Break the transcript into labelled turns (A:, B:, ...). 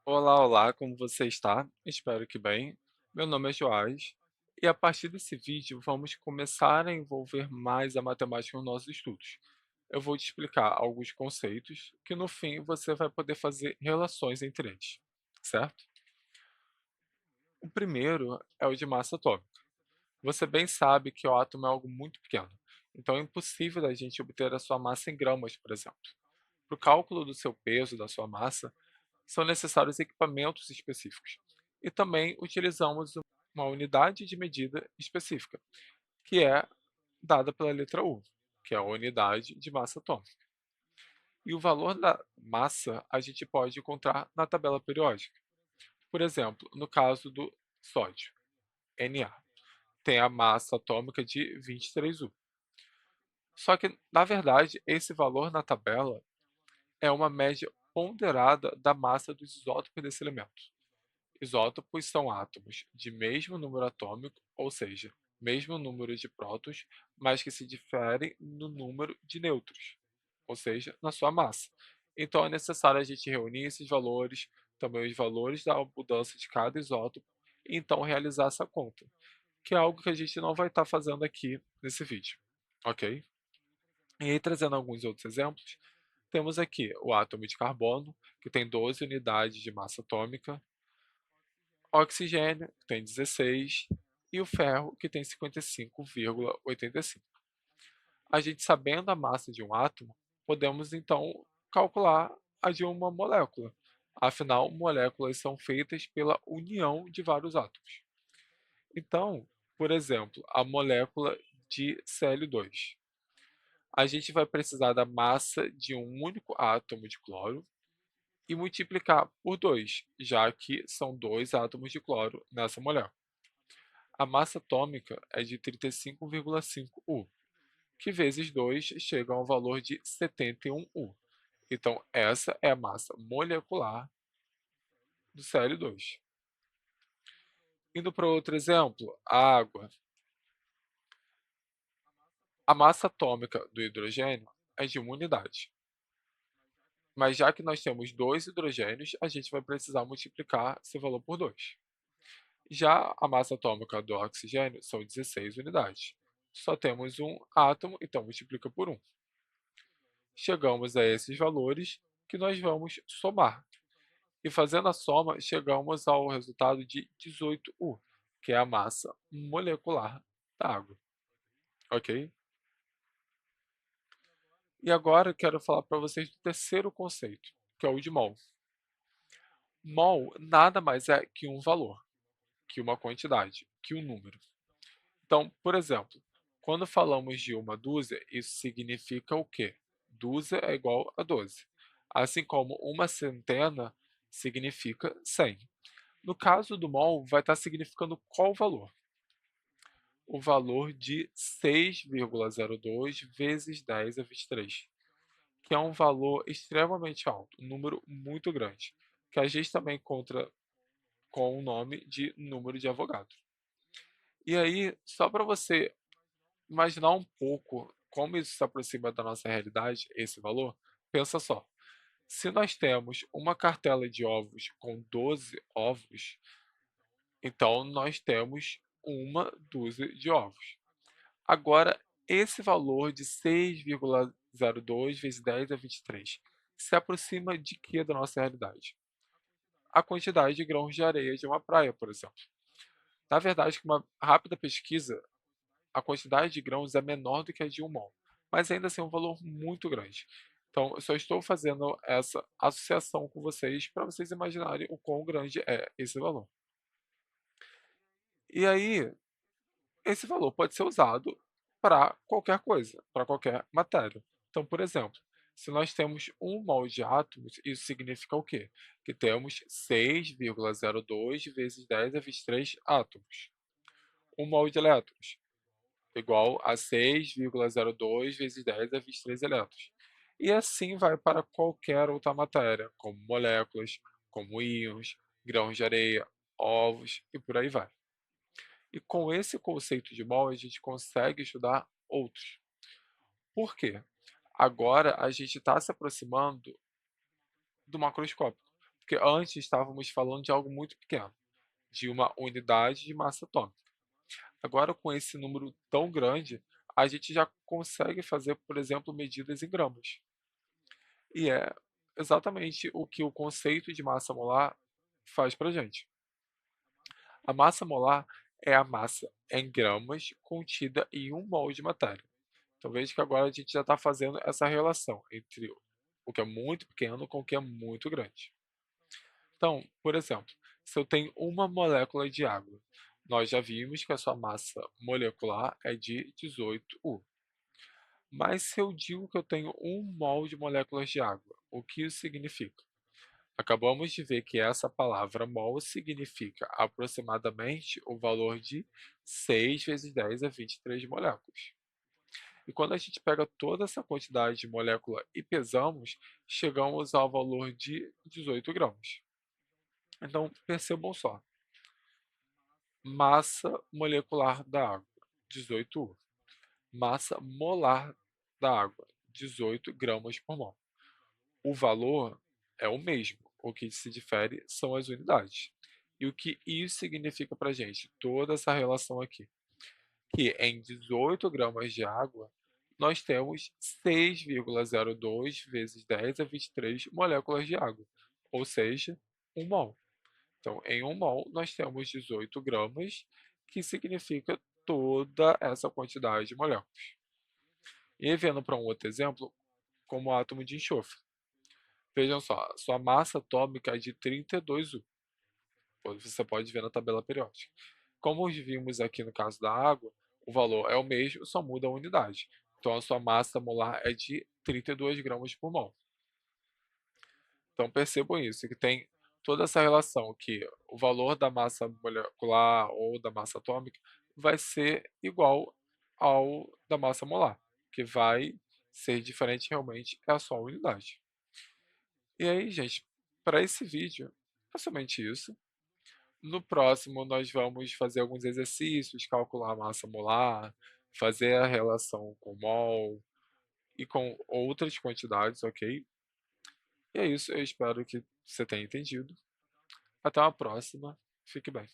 A: Olá, olá, como você está? Espero que bem. Meu nome é Joás e a partir desse vídeo vamos começar a envolver mais a matemática nos nossos estudos. Eu vou te explicar alguns conceitos que no fim você vai poder fazer relações entre eles, certo? O primeiro é o de massa atômica. Você bem sabe que o átomo é algo muito pequeno, então é impossível da gente obter a sua massa em gramas, por exemplo. Para o cálculo do seu peso, da sua massa, são necessários equipamentos específicos. E também utilizamos uma unidade de medida específica, que é dada pela letra U, que é a unidade de massa atômica. E o valor da massa a gente pode encontrar na tabela periódica. Por exemplo, no caso do sódio, Na, tem a massa atômica de 23U. Só que, na verdade, esse valor na tabela é uma média ponderada da massa dos isótopos desse elemento. Isótopos são átomos de mesmo número atômico, ou seja, mesmo número de prótons, mas que se diferem no número de nêutrons, ou seja, na sua massa. Então é necessário a gente reunir esses valores, também os valores da mudança de cada isótopo, e então realizar essa conta, que é algo que a gente não vai estar fazendo aqui nesse vídeo, ok? E aí, trazendo alguns outros exemplos, temos aqui o átomo de carbono, que tem 12 unidades de massa atômica, oxigênio, que tem 16, e o ferro, que tem 55,85. A gente sabendo a massa de um átomo, podemos então calcular a de uma molécula. Afinal, moléculas são feitas pela união de vários átomos. Então, por exemplo, a molécula de Cl2. A gente vai precisar da massa de um único átomo de cloro e multiplicar por 2, já que são dois átomos de cloro nessa molécula. A massa atômica é de 35,5 U, que vezes 2 chega a um valor de 71 U. Então, essa é a massa molecular do Cl2. Indo para outro exemplo, a água. A massa atômica do hidrogênio é de uma unidade. Mas já que nós temos dois hidrogênios, a gente vai precisar multiplicar esse valor por 2. Já a massa atômica do oxigênio são 16 unidades. Só temos um átomo, então multiplica por 1. Chegamos a esses valores que nós vamos somar. E fazendo a soma, chegamos ao resultado de 18U, que é a massa molecular da água, ok? E agora eu quero falar para vocês do terceiro conceito, que é o de mol. Mol nada mais é que um valor, que uma quantidade, que um número. Então, por exemplo, quando falamos de uma dúzia, isso significa o quê? Dúzia é igual a 12. Assim como uma centena significa 100. No caso do mol, vai estar significando qual valor? O valor de 6,02 vezes 10 a 23, que é um valor extremamente alto, um número muito grande, que a gente também encontra com o nome de número de Avogadro. E aí, só para você imaginar um pouco como isso se aproxima da nossa realidade, esse valor, pensa só. Se nós temos uma cartela de ovos com 12 ovos, então nós temos uma dúzia de ovos. Agora, esse valor de 6,02 vezes 10 a 23 se aproxima de que da nossa realidade? A quantidade de grãos de areia de uma praia, por exemplo. Na verdade, com uma rápida pesquisa, a quantidade de grãos é menor do que a de um mol, mas ainda assim é um valor muito grande. Então, eu só estou fazendo essa associação com vocês para vocês imaginarem o quão grande é esse valor. E aí, esse valor pode ser usado para qualquer coisa, para qualquer matéria. Então, por exemplo, se nós temos um mol de átomos, isso significa o quê? Que temos 6,02 vezes 10 a 23 átomos. Um mol de elétrons igual a 6,02 vezes 10 a 23 elétrons. E assim vai para qualquer outra matéria, como moléculas, como íons, grãos de areia, ovos e por aí vai. E com esse conceito de mol, a gente consegue estudar outros. Por quê? Agora a gente está se aproximando do macroscópico. porque antes estávamos falando de algo muito pequeno, de uma unidade de massa atômica. Agora, com esse número tão grande, a gente já consegue fazer, por exemplo, medidas em gramas. E é exatamente o que o conceito de massa molar faz para gente. A massa molar é a massa em gramas contida em 1 mol de matéria. Então veja que agora a gente já está fazendo essa relação entre o que é muito pequeno com o que é muito grande. Então, por exemplo, se eu tenho uma molécula de água, nós já vimos que a sua massa molecular é de 18U. Mas se eu digo que eu tenho 1 mol de moléculas de água, o que isso significa? Acabamos de ver que essa palavra mol significa aproximadamente o valor de 6 vezes 10 a 23 moléculas. E quando a gente pega toda essa quantidade de molécula e pesamos, chegamos ao valor de 18 gramas. Então, percebam só, massa molecular da água, 18U. Massa molar da água, 18 gramas por mol. O valor é o mesmo, o que se difere são as unidades. E o que isso significa para a gente? Toda essa relação aqui. Que em 18 gramas de água, nós temos 6,02 vezes 10 a 23 moléculas de água, ou seja, 1 mol. Então, em 1 mol, nós temos 18 gramas, que significa toda essa quantidade de moléculas. E vendo para um outro exemplo, como o átomo de enxofre. Vejam só, sua massa atômica é de 32U. Você pode ver na tabela periódica. Como vimos aqui no caso da água, o valor é o mesmo, só muda a unidade. Então, a sua massa molar é de 32 gramas por mol. Então, percebam isso, que tem toda essa relação que o valor da massa molecular ou da massa atômica vai ser igual ao da massa molar, que vai ser diferente realmente é a sua unidade. E aí, gente, para esse vídeo é somente isso. No próximo, nós vamos fazer alguns exercícios, calcular a massa molar, fazer a relação com mol e com outras quantidades, ok? E é isso, eu espero que você tenha entendido. Até uma próxima, fique bem.